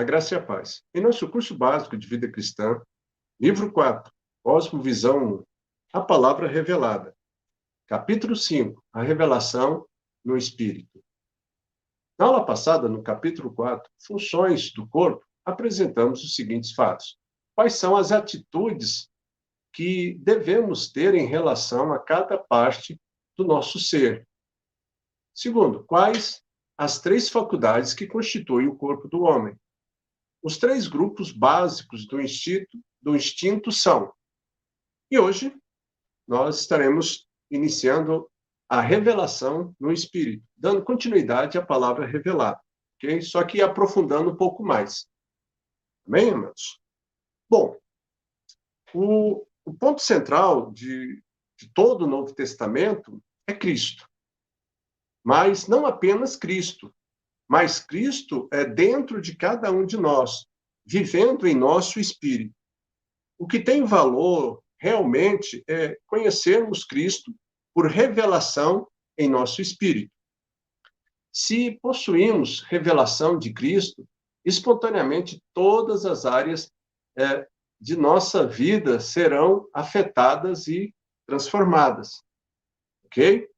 graça e a paz. Em nosso curso básico de vida cristã, livro 4, Cosmovisão 1, a palavra revelada. Capítulo 5, a revelação no Espírito. Na aula passada, no capítulo 4, funções do corpo, apresentamos os seguintes fatos. Quais são as atitudes que devemos ter em relação a cada parte do nosso ser? Segundo, quais as 3 faculdades que constituem o corpo do homem? Os 3 grupos básicos do instinto são. E hoje nós estaremos iniciando a revelação no Espírito, dando continuidade à palavra revelada, ok? Só que aprofundando um pouco mais. Amém, amados? Bom, o ponto central de todo o Novo Testamento é Cristo. Mas não apenas Cristo, mas Cristo é dentro de cada um de nós, vivendo em nosso espírito. O que tem valor realmente é conhecermos Cristo por revelação em nosso espírito. Se possuímos revelação de Cristo, espontaneamente todas as áreas de nossa vida serão afetadas e transformadas. Ok?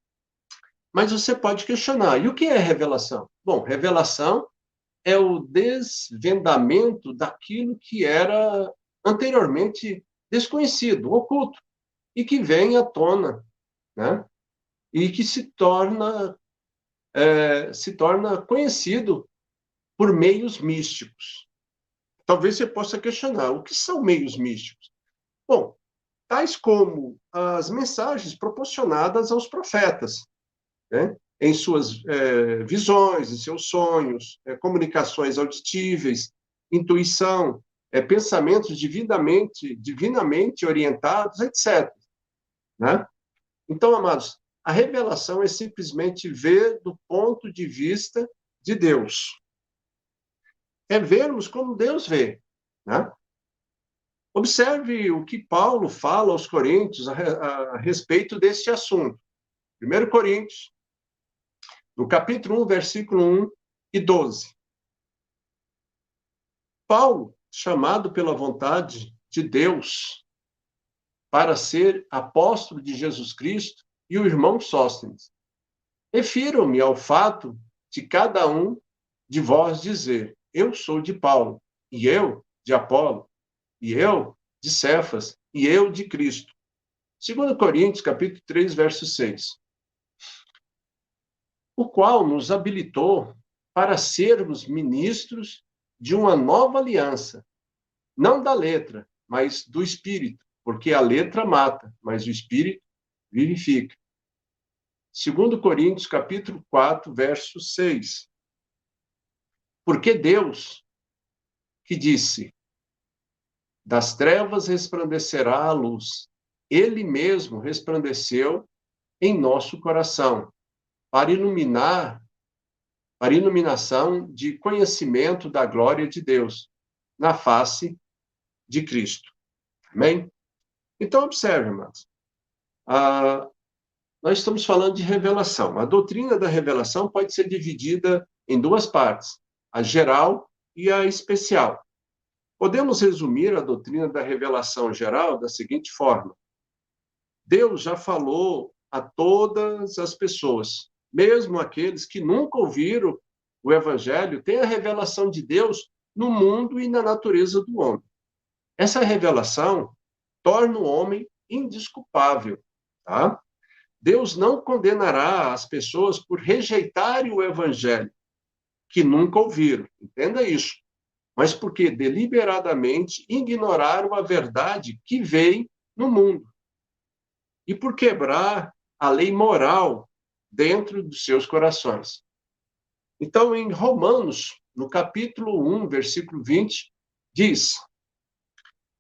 Mas você pode questionar, e o que é revelação? Bom, revelação é o desvendamento daquilo que era anteriormente desconhecido, oculto, e que vem à tona, né? E que se torna conhecido por meios místicos. Talvez você possa questionar, o que são meios místicos? Bom, tais como as mensagens proporcionadas aos profetas, né? Em suas visões, em seus sonhos, comunicações auditíveis, intuição, pensamentos divinamente orientados, etc. Né? Então, amados, a revelação é simplesmente ver do ponto de vista de Deus. É vermos como Deus vê. Né? Observe o que Paulo fala aos Coríntios a respeito deste assunto. 1 Coríntios, no capítulo 1, versículo 1 e 12. Paulo, chamado pela vontade de Deus para ser apóstolo de Jesus Cristo, e o irmão Sóstenes, refiram-me ao fato de cada um de vós dizer, eu sou de Paulo, e eu de Apolo, e eu de Cefas, e eu de Cristo. 2 Coríntios, capítulo 3, verso 6. O qual nos habilitou para sermos ministros de uma nova aliança, não da letra, mas do Espírito, porque a letra mata, mas o Espírito vivifica. 2 Coríntios, capítulo 4, verso 6. Porque Deus, que disse, das trevas resplandecerá a luz, Ele mesmo resplandeceu em nosso coração, para iluminação de conhecimento da glória de Deus, na face de Cristo. Amém? Então, observe, irmãos. Nós estamos falando de revelação. A doutrina da revelação pode ser dividida em 2 partes, a geral e a especial. Podemos resumir a doutrina da revelação geral da seguinte forma. Deus já falou a todas as pessoas, mesmo aqueles que nunca ouviram o Evangelho, têm a revelação de Deus no mundo e na natureza do homem. Essa revelação torna o homem indesculpável, tá? Deus não condenará as pessoas por rejeitarem o Evangelho, que nunca ouviram, entenda isso, mas porque deliberadamente ignoraram a verdade que veio no mundo, e por quebrar a lei moral dentro dos seus corações. Então, em Romanos, no capítulo 1, versículo 20, diz,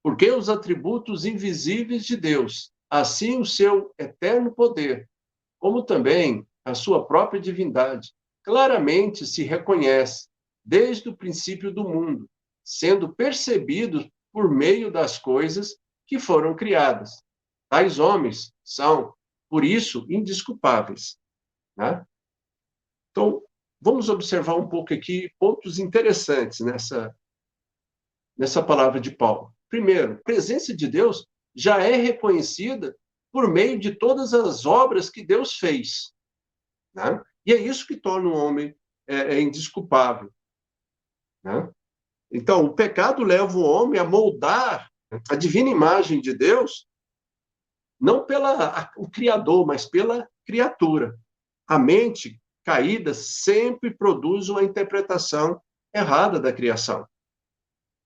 porque os atributos invisíveis de Deus, assim o seu eterno poder, como também a sua própria divindade, claramente se reconhece desde o princípio do mundo, sendo percebidos por meio das coisas que foram criadas. Tais homens são, por isso, indesculpáveis. Né? Então, vamos observar um pouco aqui pontos interessantes nessa palavra de Paulo? Primeiro, a presença de Deus já é reconhecida por meio de todas as obras que Deus fez, né? E é isso que torna o homem indesculpável, né? Então, o pecado leva o homem a moldar a divina imagem de Deus, não o Criador, mas pela criatura. A mente caída sempre produz uma interpretação errada da criação,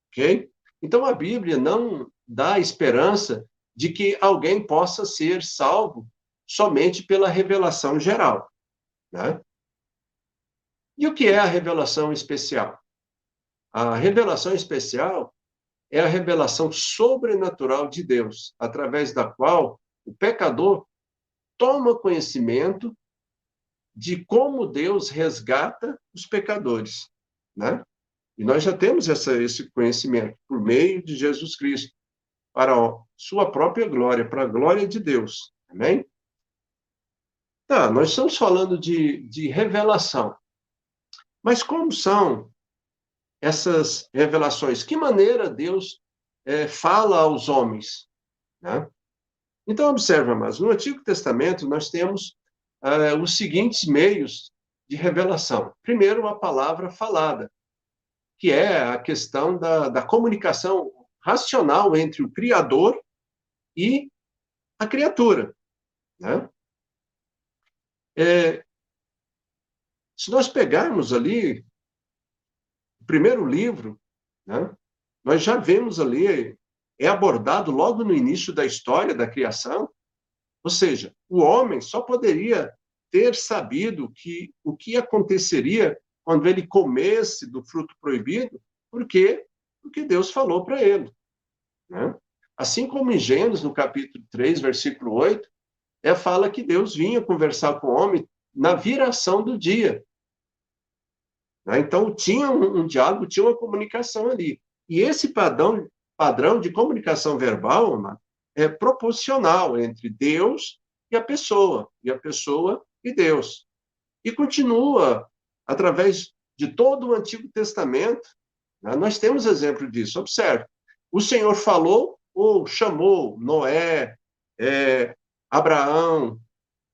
ok? Então, a Bíblia não dá esperança de que alguém possa ser salvo somente pela revelação geral, né? E o que é a revelação especial? A revelação especial é a revelação sobrenatural de Deus, através da qual o pecador toma conhecimento de como Deus resgata os pecadores, né? E nós já temos esse conhecimento por meio de Jesus Cristo, para a sua própria glória, para a glória de Deus. Amém? Tá, nós estamos falando de revelação. Mas como são essas revelações? Que maneira Deus fala aos homens, né? Então, observa, mas no Antigo Testamento nós temos os seguintes meios de revelação. Primeiro, a palavra falada, que é a questão da comunicação racional entre o Criador e a criatura, né? Se nós pegarmos ali o primeiro livro, né, nós já vemos ali, é abordado logo no início da história da criação, ou seja, o homem só poderia ter sabido o que aconteceria quando ele comesse do fruto proibido, porque Deus falou para ele, né? Assim como em Gênesis, no capítulo 3, versículo 8, fala que Deus vinha conversar com o homem na viração do dia, né? Então, tinha um diálogo, tinha uma comunicação ali. E esse padrão de comunicação verbal, mano, é proporcional entre Deus e a pessoa e Deus. E continua através de todo o Antigo Testamento, né? Nós temos exemplo disso. Observe, o Senhor falou ou chamou Noé, Abraão,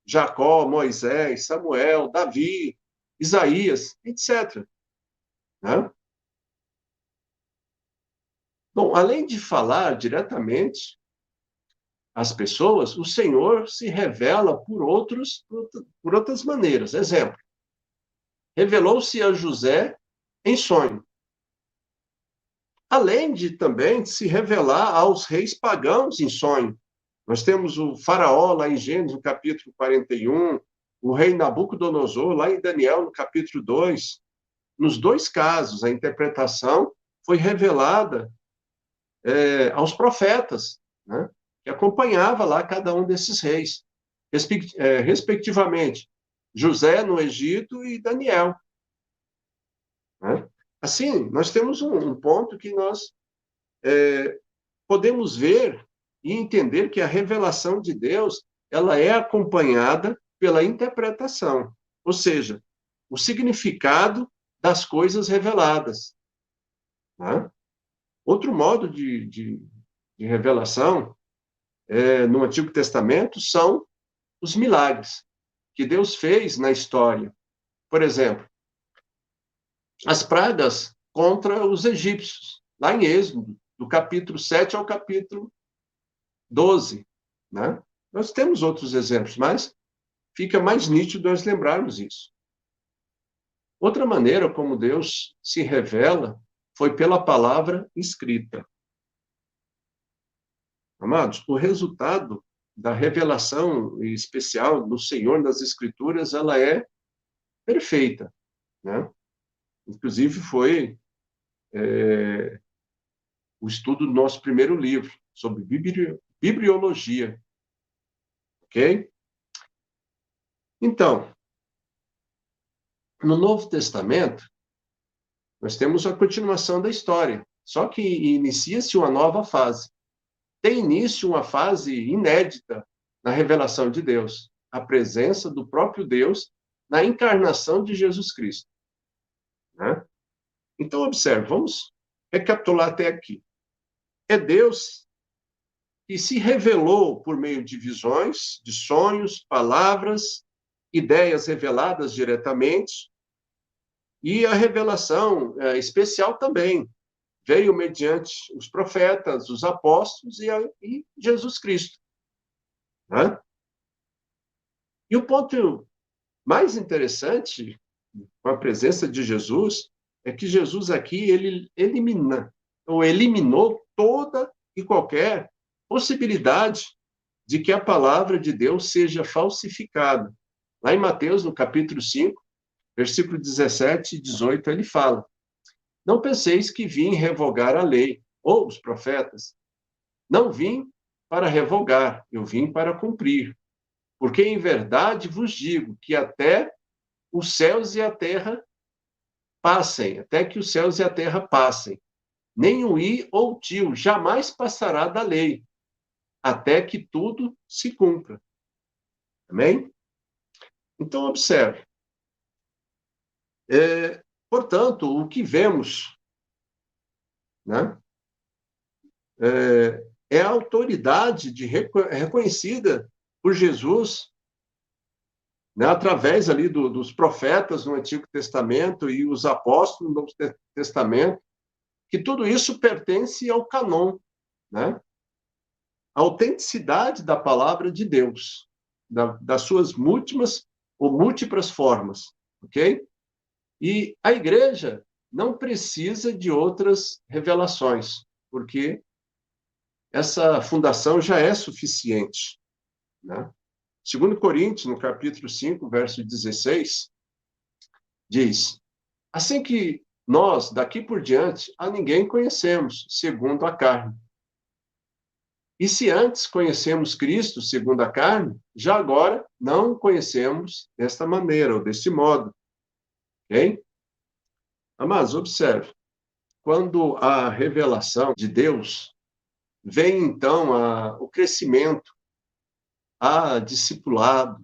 Jacó, Moisés, Samuel, Davi, Isaías, etc., né? Bom, além de falar diretamente às pessoas, o Senhor se revela por outras maneiras. Exemplo, revelou-se a José em sonho, além de também se revelar aos reis pagãos em sonho. Nós temos o faraó lá em Gênesis, no capítulo 41, o rei Nabucodonosor, lá em Daniel, no capítulo 2. Nos dois casos, a interpretação foi revelada aos profetas, né, que acompanhava lá cada um desses reis, respectivamente, José no Egito e Daniel, né? Assim, nós temos um ponto que nós podemos ver e entender que a revelação de Deus ela é acompanhada pela interpretação, ou seja, o significado das coisas reveladas, né? Outro modo de revelação no Antigo Testamento são os milagres que Deus fez na história. Por exemplo, as pragas contra os egípcios, lá em Êxodo, do capítulo 7 ao capítulo 12, né? Nós temos outros exemplos, mas fica mais nítido nós lembrarmos isso. Outra maneira como Deus se revela foi pela palavra escrita. Amados, o resultado da revelação especial do Senhor nas Escrituras, ela é perfeita, né? Inclusive foi o estudo do nosso primeiro livro sobre bibliologia, ok? Então, no Novo Testamento, nós temos a continuação da história, só que inicia-se uma nova fase. Tem início uma fase inédita na revelação de Deus, a presença do próprio Deus na encarnação de Jesus Cristo, né? Então, observe, vamos recapitular até aqui. É Deus que se revelou por meio de visões, de sonhos, palavras, ideias reveladas diretamente, e a revelação especial também veio mediante os profetas, os apóstolos e Jesus Cristo. Né? E o ponto mais interessante com a presença de Jesus é que Jesus aqui ele eliminou toda e qualquer possibilidade de que a palavra de Deus seja falsificada. Lá em Mateus, no capítulo 5, versículo 17 e 18, ele fala: Não penseis que vim revogar a lei ou os profetas. Não vim para revogar, eu vim para cumprir. Porque em verdade vos digo que até os céus e a terra passem, até que os céus e a terra passem. Nem o i ou o tio jamais passará da lei, até que tudo se cumpra. Amém? Então, observe. Portanto, o que vemos, né, é a autoridade reconhecida por Jesus, né, através ali dos profetas no Antigo Testamento e os apóstolos no Novo Testamento, que tudo isso pertence ao canon, né? A autenticidade da palavra de Deus, das suas múltiplas formas, ok? E a igreja não precisa de outras revelações, porque essa fundação já é suficiente, né? 2 Coríntios, no capítulo 5, verso 16, diz: Assim que nós, daqui por diante, a ninguém conhecemos, segundo a carne. E se antes conhecemos Cristo, segundo a carne, já agora não o conhecemos desta maneira, ou deste modo. Ok? Mas observe, quando a revelação de Deus vem, então, o crescimento, a discipulado,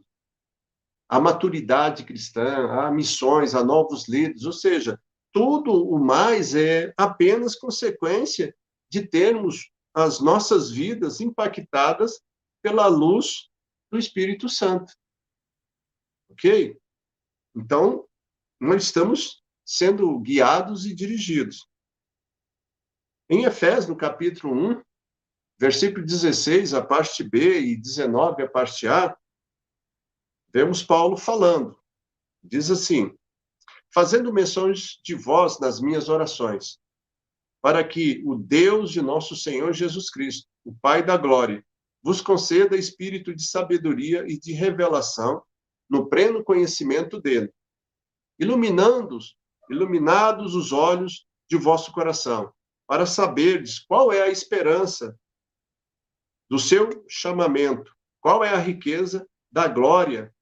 a maturidade cristã, a missões, a novos líderes, ou seja, tudo o mais é apenas consequência de termos as nossas vidas impactadas pela luz do Espírito Santo. Ok? Então, nós estamos sendo guiados e dirigidos. Em Efésios, no capítulo 1, versículo 16, a parte B, e 19, a parte A, vemos Paulo falando. Diz assim: fazendo menções de vós nas minhas orações, para que o Deus de nosso Senhor Jesus Cristo, o Pai da glória, vos conceda espírito de sabedoria e de revelação no pleno conhecimento dele, iluminados os olhos de vosso coração, para saberdes qual é a esperança do seu chamamento, qual é a riqueza da glória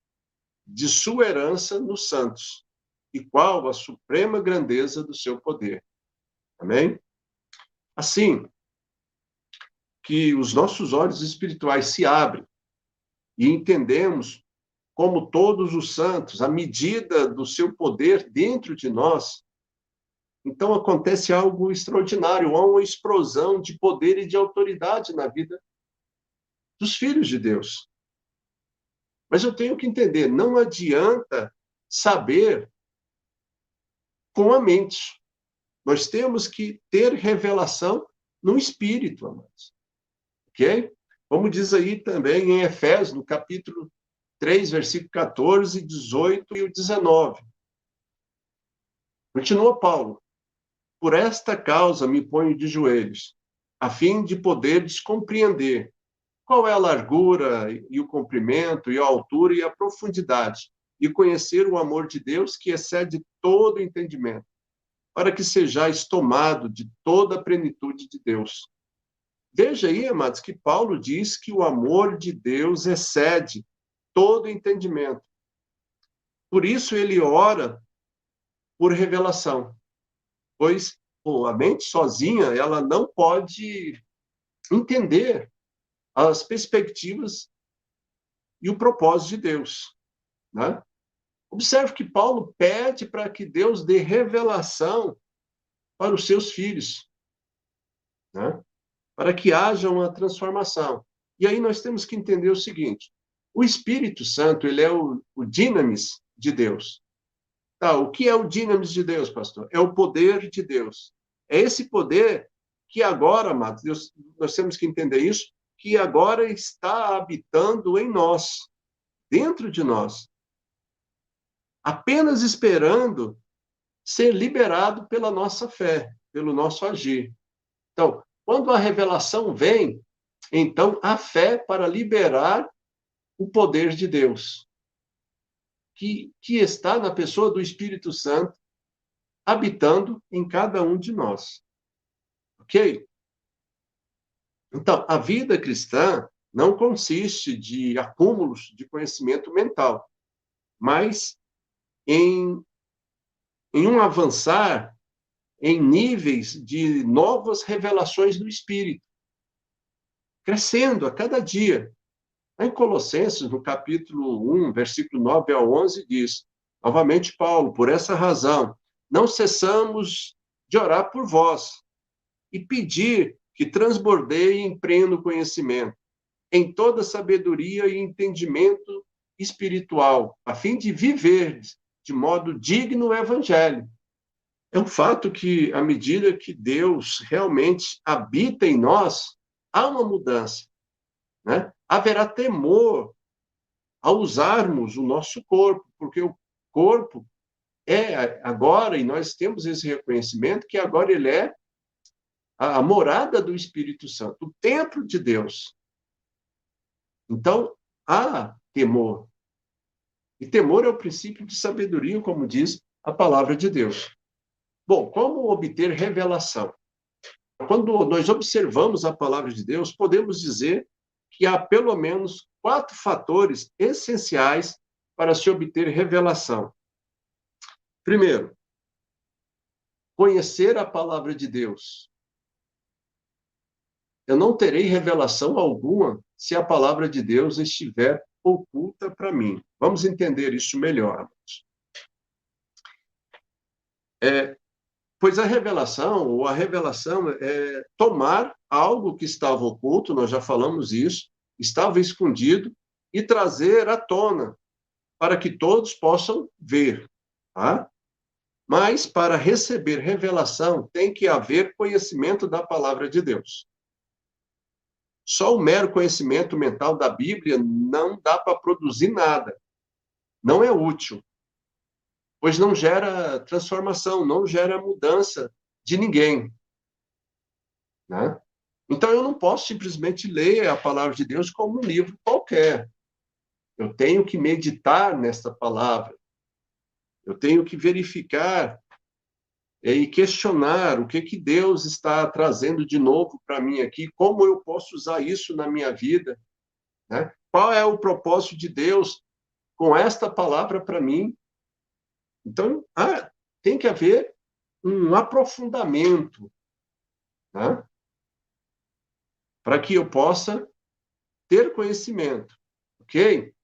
de sua herança nos santos, e qual a suprema grandeza do seu poder. Amém? Assim que os nossos olhos espirituais se abrem e entendemos como todos os santos, à medida do seu poder dentro de nós, então acontece algo extraordinário, há uma explosão de poder e de autoridade na vida dos filhos de Deus. Mas eu tenho que entender, não adianta saber com a mente. Nós temos que ter revelação no espírito, amados. Ok? Como diz aí também em Efésios, no capítulo 3, versículo 14, 18 e o 19. Continua Paulo. Por esta causa me ponho de joelhos, a fim de poderes compreender qual é a largura e o comprimento e a altura e a profundidade, e conhecer o amor de Deus que excede todo entendimento, para que sejais tomado de toda a plenitude de Deus. Veja aí, amados, que Paulo diz que o amor de Deus excede todo entendimento. Por isso ele ora por revelação, pois a mente sozinha ela não pode entender as perspectivas e o propósito de Deus, né? Observe que Paulo pede para que Deus dê revelação para os seus filhos. né? Para que haja uma transformação. E aí nós temos que entender o seguinte: o Espírito Santo, ele é o dinamis de Deus. Tá, o que é o dinamis de Deus, pastor? É o poder de Deus. É esse poder que agora, amados, nós temos que entender isso, que agora está habitando em nós, dentro de nós, apenas esperando ser liberado pela nossa fé, pelo nosso agir. Então, quando a revelação vem, então a fé para liberar o poder de Deus, que está na pessoa do Espírito Santo, habitando em cada um de nós. Ok? Então, a vida cristã não consiste de acúmulos de conhecimento mental, mas em, em um avançar em níveis de novas revelações do Espírito, crescendo a cada dia. Em Colossenses, no capítulo 1, versículo 9 ao 11, diz, novamente Paulo, por essa razão, não cessamos de orar por vós e pedir que transbordeie em pleno conhecimento, em toda sabedoria e entendimento espiritual, a fim de viver de modo digno o evangelho. É um fato que, à medida que Deus realmente habita em nós, há uma mudança, né? Haverá temor ao usarmos o nosso corpo, porque o corpo é agora, e nós temos esse reconhecimento, que agora ele é a morada do Espírito Santo, o templo de Deus. Então, há temor. E temor é o princípio de sabedoria, como diz a palavra de Deus. Bom, como obter revelação? Quando nós observamos a palavra de Deus, podemos dizer que há pelo menos 4 fatores essenciais para se obter revelação. Primeiro, conhecer a palavra de Deus. Eu não terei revelação alguma se a palavra de Deus estiver oculta para mim. Vamos entender isso melhor. Pois a revelação é tomar algo que estava oculto, nós já falamos isso, estava escondido, e trazer à tona, para que todos possam ver. Tá? Mas, para receber revelação, tem que haver conhecimento da palavra de Deus. Só o mero conhecimento mental da Bíblia não dá para produzir nada. Não é útil, pois não gera transformação, não gera mudança de ninguém. Né? Então, eu não posso simplesmente ler a palavra de Deus como um livro qualquer. Eu tenho que meditar nessa palavra. Eu tenho que verificar e questionar o que Deus está trazendo de novo para mim aqui, como eu posso usar isso na minha vida, né? Qual é o propósito de Deus com esta palavra para mim? Então, tem que haver um aprofundamento, né? Para que eu possa ter conhecimento, ok?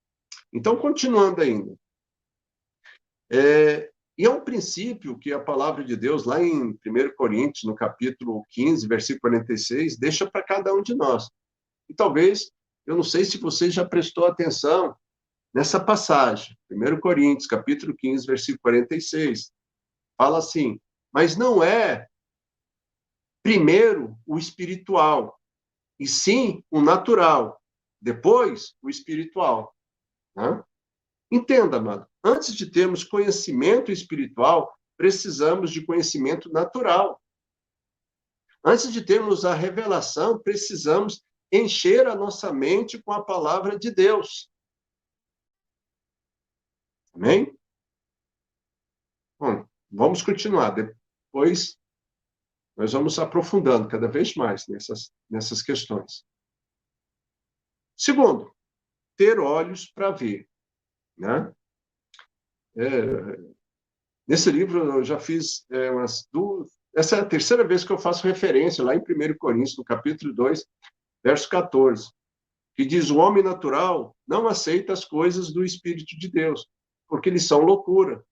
Então, continuando ainda. E é um princípio que a palavra de Deus, lá em 1 Coríntios, no capítulo 15, versículo 46, deixa para cada um de nós. E talvez, eu não sei se você já prestou atenção nessa passagem, 1 Coríntios, capítulo 15, versículo 46. Fala assim, mas não é primeiro o espiritual, e sim o natural, depois o espiritual. Né? Entenda, amado, antes de termos conhecimento espiritual, precisamos de conhecimento natural. Antes de termos a revelação, precisamos encher a nossa mente com a palavra de Deus. Amém? Bom, vamos continuar. Depois, nós vamos aprofundando cada vez mais nessas questões. Segundo, ter olhos para ver. Né? Nesse livro, eu já fiz umas duas... Essa é a terceira vez que eu faço referência lá em 1 Coríntios, no capítulo 2, verso 14, que diz: o homem natural não aceita as coisas do Espírito de Deus, porque eles são loucura,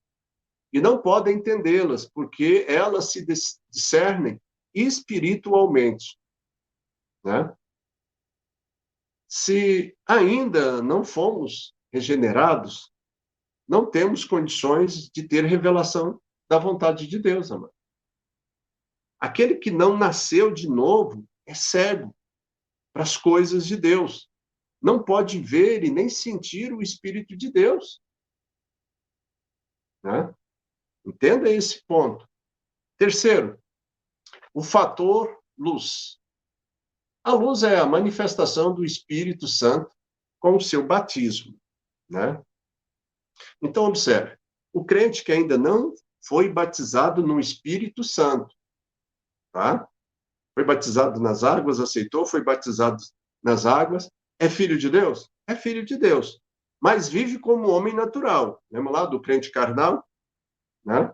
e não podem entendê-las, porque elas se discernem espiritualmente. né? Se ainda não fomos regenerados, não temos condições de ter revelação da vontade de Deus, amado. Aquele que não nasceu de novo é cego para as coisas de Deus. Não pode ver e nem sentir o Espírito de Deus, né? Entenda esse ponto. Terceiro, o fator luz. A luz é a manifestação do Espírito Santo com o seu batismo, né? Então, observe, o crente que ainda não foi batizado no Espírito Santo, tá? Foi batizado nas águas, aceitou, foi batizado nas águas, é filho de Deus? É filho de Deus, mas vive como homem natural. Lembra lá do crente carnal? Né?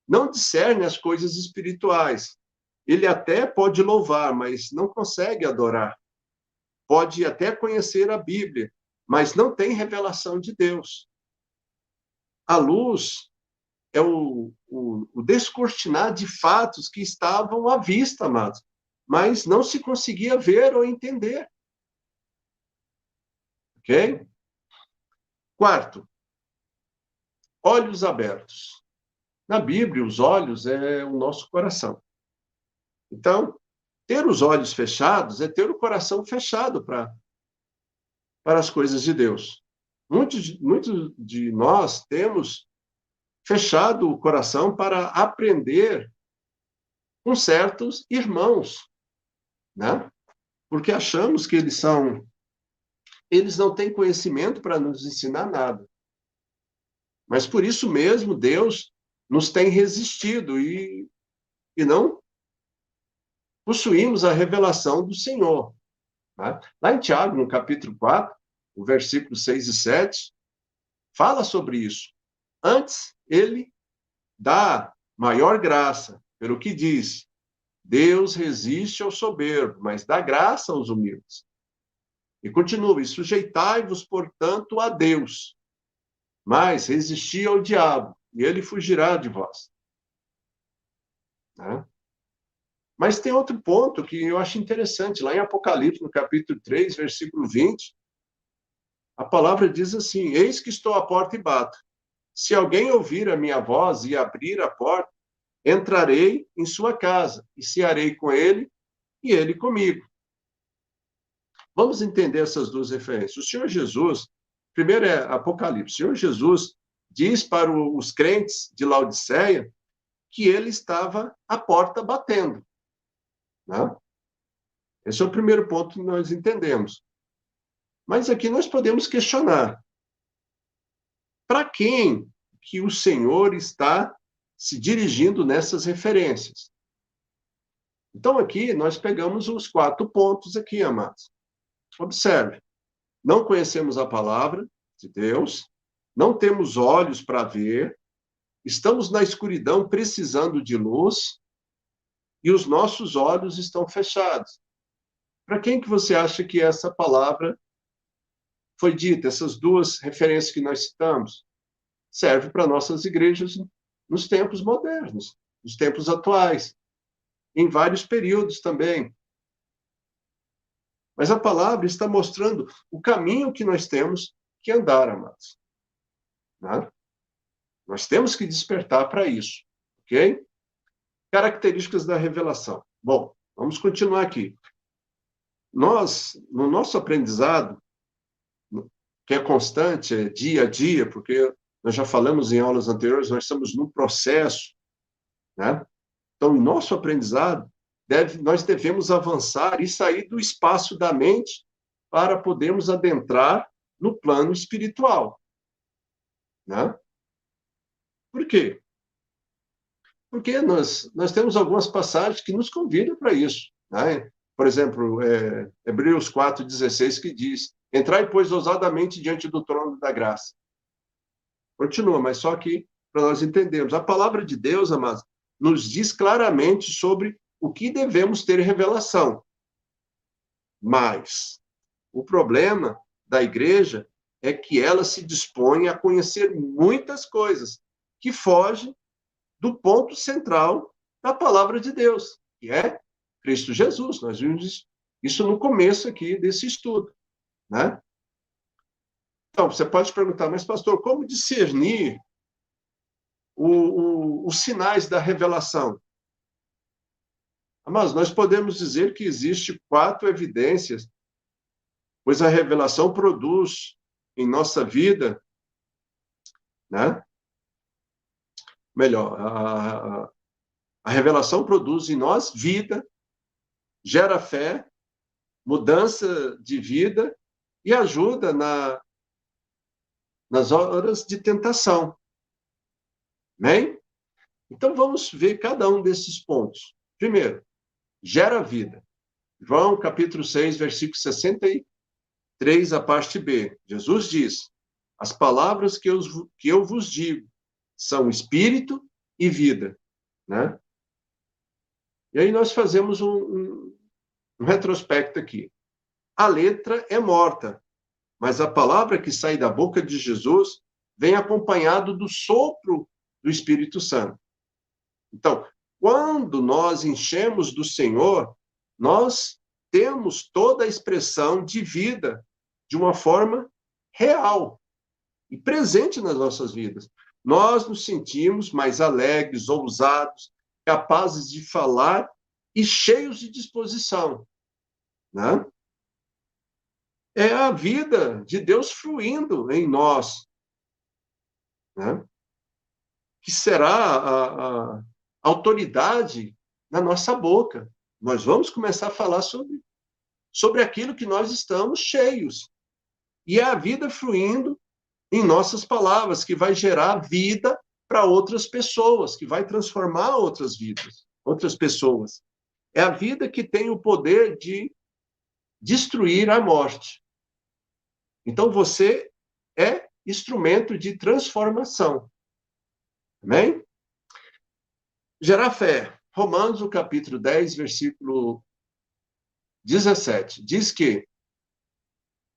Não discerne as coisas espirituais. Ele até pode louvar, mas não consegue adorar. Pode até conhecer a Bíblia, mas não tem revelação de Deus. A luz é o descortinar de fatos que estavam à vista, amados, mas não se conseguia ver ou entender. Ok? Quarto, olhos abertos. Na Bíblia, os olhos é o nosso coração. Então, ter os olhos fechados é ter o coração fechado para as coisas de Deus. Muitos de nós temos fechado o coração para aprender com certos irmãos, né? Porque achamos que eles não têm conhecimento para nos ensinar nada. Mas por isso mesmo Deus nos tem resistido e não possuímos a revelação do Senhor. Tá? Lá em Tiago, no capítulo 4, o versículo 6 e 7, fala sobre isso. Antes, ele dá maior graça, pelo que diz, Deus resiste ao soberbo, mas dá graça aos humildes. E continua, e sujeitai-vos, portanto, a Deus, mas resisti ao diabo, e ele fugirá de vós. Né? Mas tem outro ponto que eu acho interessante, lá em Apocalipse, no capítulo 3, versículo 20, a palavra diz assim, eis que estou à porta e bato. Se alguém ouvir a minha voz e abrir a porta, entrarei em sua casa e cearei com ele e ele comigo. Vamos entender essas duas referências. O Senhor Jesus, primeiro é Apocalipse, o Senhor Jesus diz para os crentes de Laodiceia que ele estava à porta batendo. Né? Esse é o primeiro ponto que nós entendemos. Mas aqui nós podemos questionar. Para quem que o Senhor está se dirigindo nessas referências? Então, aqui nós pegamos os 4 pontos aqui, amados. Observe. Não conhecemos a palavra de Deus, não temos olhos para ver, estamos na escuridão precisando de luz e os nossos olhos estão fechados. Para quem que você acha que essa palavra foi dita, essas duas referências que nós citamos? Serve para nossas igrejas nos tempos modernos, nos tempos atuais, em vários períodos também. Mas a palavra está mostrando o caminho que nós temos que andar, amados. Né? Nós temos que despertar para isso, ok? Características da revelação. Bom, vamos continuar aqui. Nós, no nosso aprendizado, que é constante, é dia a dia, porque nós já falamos em aulas anteriores, nós estamos num processo, né? Então, o nosso aprendizado, nós devemos avançar e sair do espaço da mente para podermos adentrar no plano espiritual. Né? Por quê? Porque nós temos algumas passagens que nos convidam para isso. Né? Por exemplo, Hebreus 4,16, que diz, entrai, pois, ousadamente diante do trono da graça. Continua, mas só que para nós entendermos. A palavra de Deus, amados, nos diz claramente sobre o que devemos ter revelação. Mas o problema da igreja é que ela se dispõe a conhecer muitas coisas que fogem do ponto central da palavra de Deus, que é Cristo Jesus. Nós vimos Isso no começo aqui desse estudo, né? Então, você pode perguntar, mas pastor, como discernir os sinais da revelação? Mas nós podemos dizer que existe 4 evidências, pois a revelação produz em nossa vida, né? Melhor, a revelação produz em nós vida, gera fé, mudança de vida e ajuda nas horas de tentação. Amém? Então vamos ver cada um desses pontos. Primeiro, gera vida. João capítulo 6, versículo 63, a parte B. Jesus diz: as palavras que eu vos digo são espírito e vida. Né? E aí nós fazemos um retrospecto aqui. A letra é morta, mas a palavra que sai da boca de Jesus vem acompanhado do sopro do Espírito Santo. Então, quando nós enchemos do Senhor, nós temos toda a expressão de vida de uma forma real e presente nas nossas vidas. Nós nos sentimos mais alegres, ousados, capazes de falar e cheios de disposição, né? É a vida de Deus fluindo em nós, né? Que será a autoridade na nossa boca. Nós vamos começar a falar sobre aquilo que nós estamos cheios. E é a vida fluindo em nossas palavras, que vai gerar vida para outras pessoas, que vai transformar outras vidas, outras pessoas. É a vida que tem o poder de destruir a morte. Então, você é instrumento de transformação. Amém? Gerar fé. Romanos, o capítulo 10, versículo 17, diz que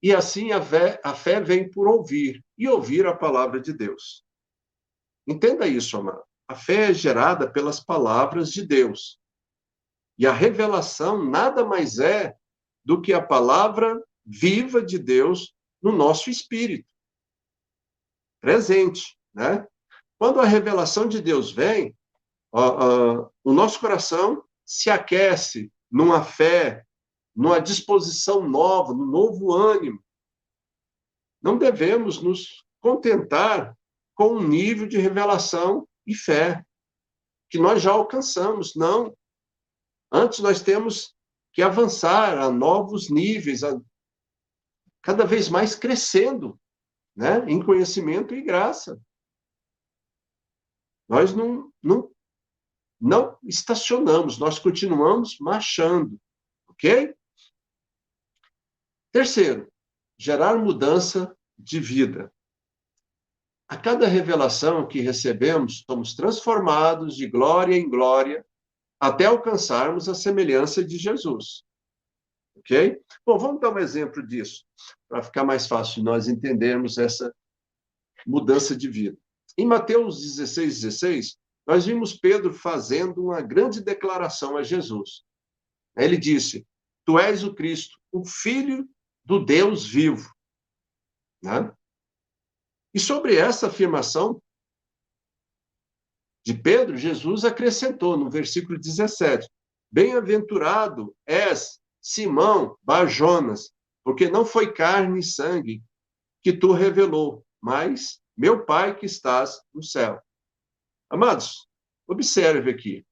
e assim a fé vem por ouvir, e ouvir a palavra de Deus. Entenda isso, amado. A fé é gerada pelas palavras de Deus. E a revelação nada mais é do que a palavra viva de Deus no nosso espírito. Presente, né? Quando a revelação de Deus vem, o nosso coração se aquece numa fé, numa disposição nova, num novo ânimo. Não devemos nos contentar com um nível de revelação e fé que nós já alcançamos, não. Antes nós temos que avançar a novos níveis, cada vez mais crescendo, né, em conhecimento e graça. Nós não estacionamos, nós continuamos marchando, ok? Terceiro, gerar mudança de vida. A cada revelação que recebemos, somos transformados de glória em glória até alcançarmos a semelhança de Jesus. Ok? Bom, vamos dar um exemplo disso, para ficar mais fácil nós entendermos essa mudança de vida. Em Mateus 16, nós vimos Pedro fazendo uma grande declaração a Jesus. Ele disse: Tu és o Cristo, o Filho do Deus vivo. Né? E sobre essa afirmação de Pedro, Jesus acrescentou no versículo 17: Bem-aventurado és, Simão Bar-Jonas, porque não foi carne e sangue que tu revelou, mas meu Pai que estás no céu. Amados, observe aqui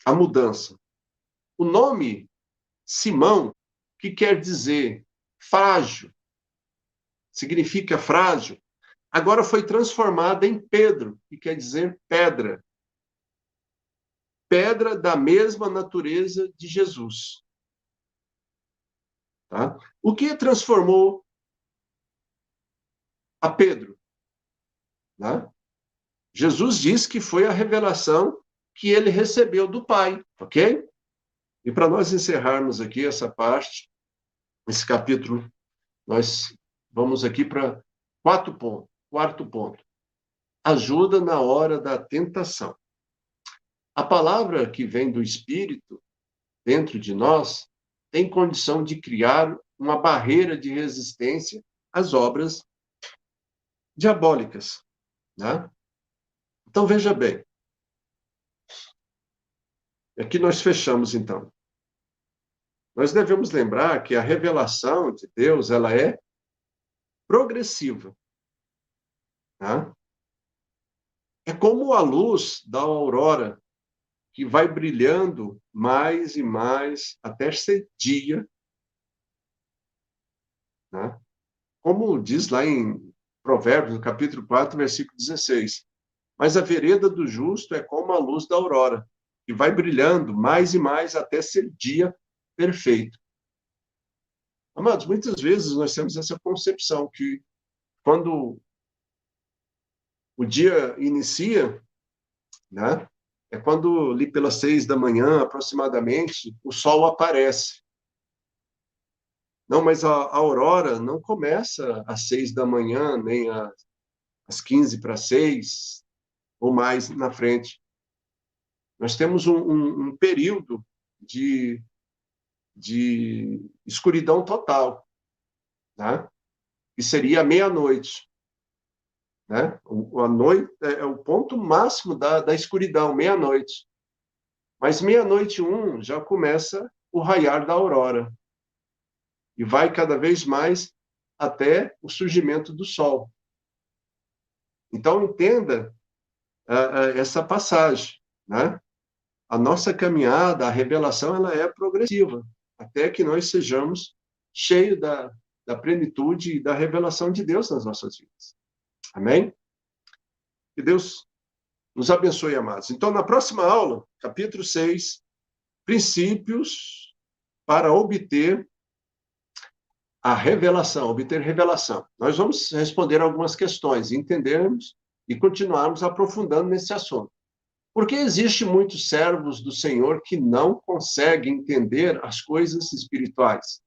a mudança. O nome Simão, que quer dizer frágil, significa frágil, agora foi transformada em Pedro, que quer dizer pedra. Pedra da mesma natureza de Jesus. Tá? O que transformou a Pedro? Né? Jesus diz que foi a revelação que ele recebeu do Pai, ok? E para nós encerrarmos aqui essa parte, esse capítulo, nós vamos aqui para quarto ponto. Ajuda na hora da tentação. A palavra que vem do Espírito dentro de nós tem condição de criar uma barreira de resistência às obras diabólicas, né? Então, veja bem. Aqui nós fechamos, então. Nós devemos lembrar que a revelação de Deus, ela é progressiva, tá? É como a luz da aurora, que vai brilhando mais e mais até ser dia, né? Como diz lá em Provérbios, no capítulo 4, versículo 16. Mas a vereda do justo é como a luz da aurora, que vai brilhando mais e mais até ser dia perfeito. Amados, muitas vezes nós temos essa concepção que quando o dia inicia, né, é quando ali pelas 6 da manhã, aproximadamente, o sol aparece. Não, mas a aurora não começa às 6 da manhã, nem às 15 para 6, ou mais na frente. Nós temos um período de escuridão total, né? Que seria a meia-noite, né? A noite é o ponto máximo da escuridão, meia-noite. Mas meia-noite já começa o raiar da aurora e vai cada vez mais até o surgimento do sol. Então entenda essa passagem, né? A nossa caminhada, a revelação, ela é progressiva, até que nós sejamos cheios da plenitude e da revelação de Deus nas nossas vidas. Amém? Que Deus nos abençoe, amados. Então, na próxima aula, capítulo 6, princípios para obter a revelação, obter revelação. Nós vamos responder algumas questões, entendermos e continuarmos aprofundando nesse assunto. Porque existe muitos servos do Senhor que não conseguem entender as coisas espirituais.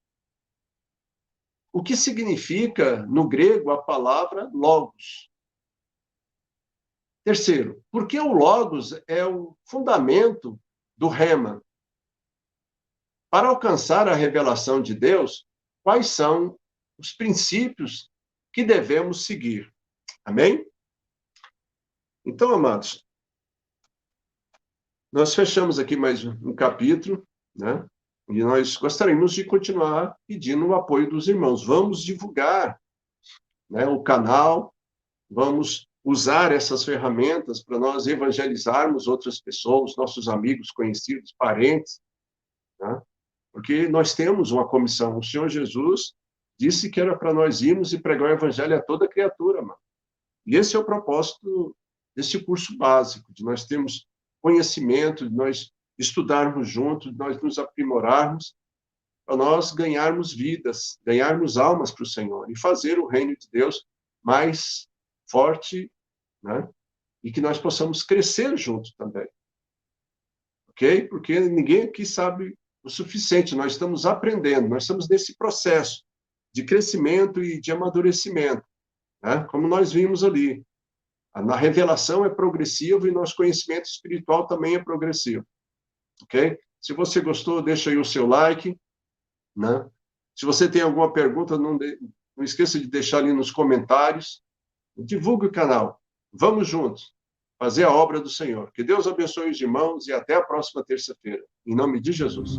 O que significa, no grego, a palavra logos. Terceiro, porque o logos é o fundamento do rema. Para alcançar a revelação de Deus, quais são os princípios que devemos seguir? Amém? Então, amados, nós fechamos aqui mais um capítulo, né? E nós gostaríamos de continuar pedindo o apoio dos irmãos. Vamos divulgar, né, o canal, vamos usar essas ferramentas para nós evangelizarmos outras pessoas, nossos amigos, conhecidos, parentes, né? Porque nós temos uma comissão. O Senhor Jesus disse que era para nós irmos e pregar o evangelho a toda criatura, mano. E esse é o propósito desse curso básico, de nós termos conhecimento, de nós estudarmos juntos, de nós nos aprimorarmos, para nós ganharmos vidas, ganharmos almas para o Senhor e fazer o reino de Deus mais forte, né? E que nós possamos crescer juntos também. Ok? Porque ninguém aqui sabe o suficiente, nós estamos aprendendo, nós estamos nesse processo de crescimento e de amadurecimento, né? Como nós vimos ali. A revelação é progressiva e nosso conhecimento espiritual também é progressivo. Ok? Se você gostou, deixa aí o seu like, né? Se você tem alguma pergunta, não esqueça de deixar ali nos comentários. Divulgue o canal. Vamos juntos fazer a obra do Senhor. Que Deus abençoe os irmãos e até a próxima terça-feira. Em nome de Jesus.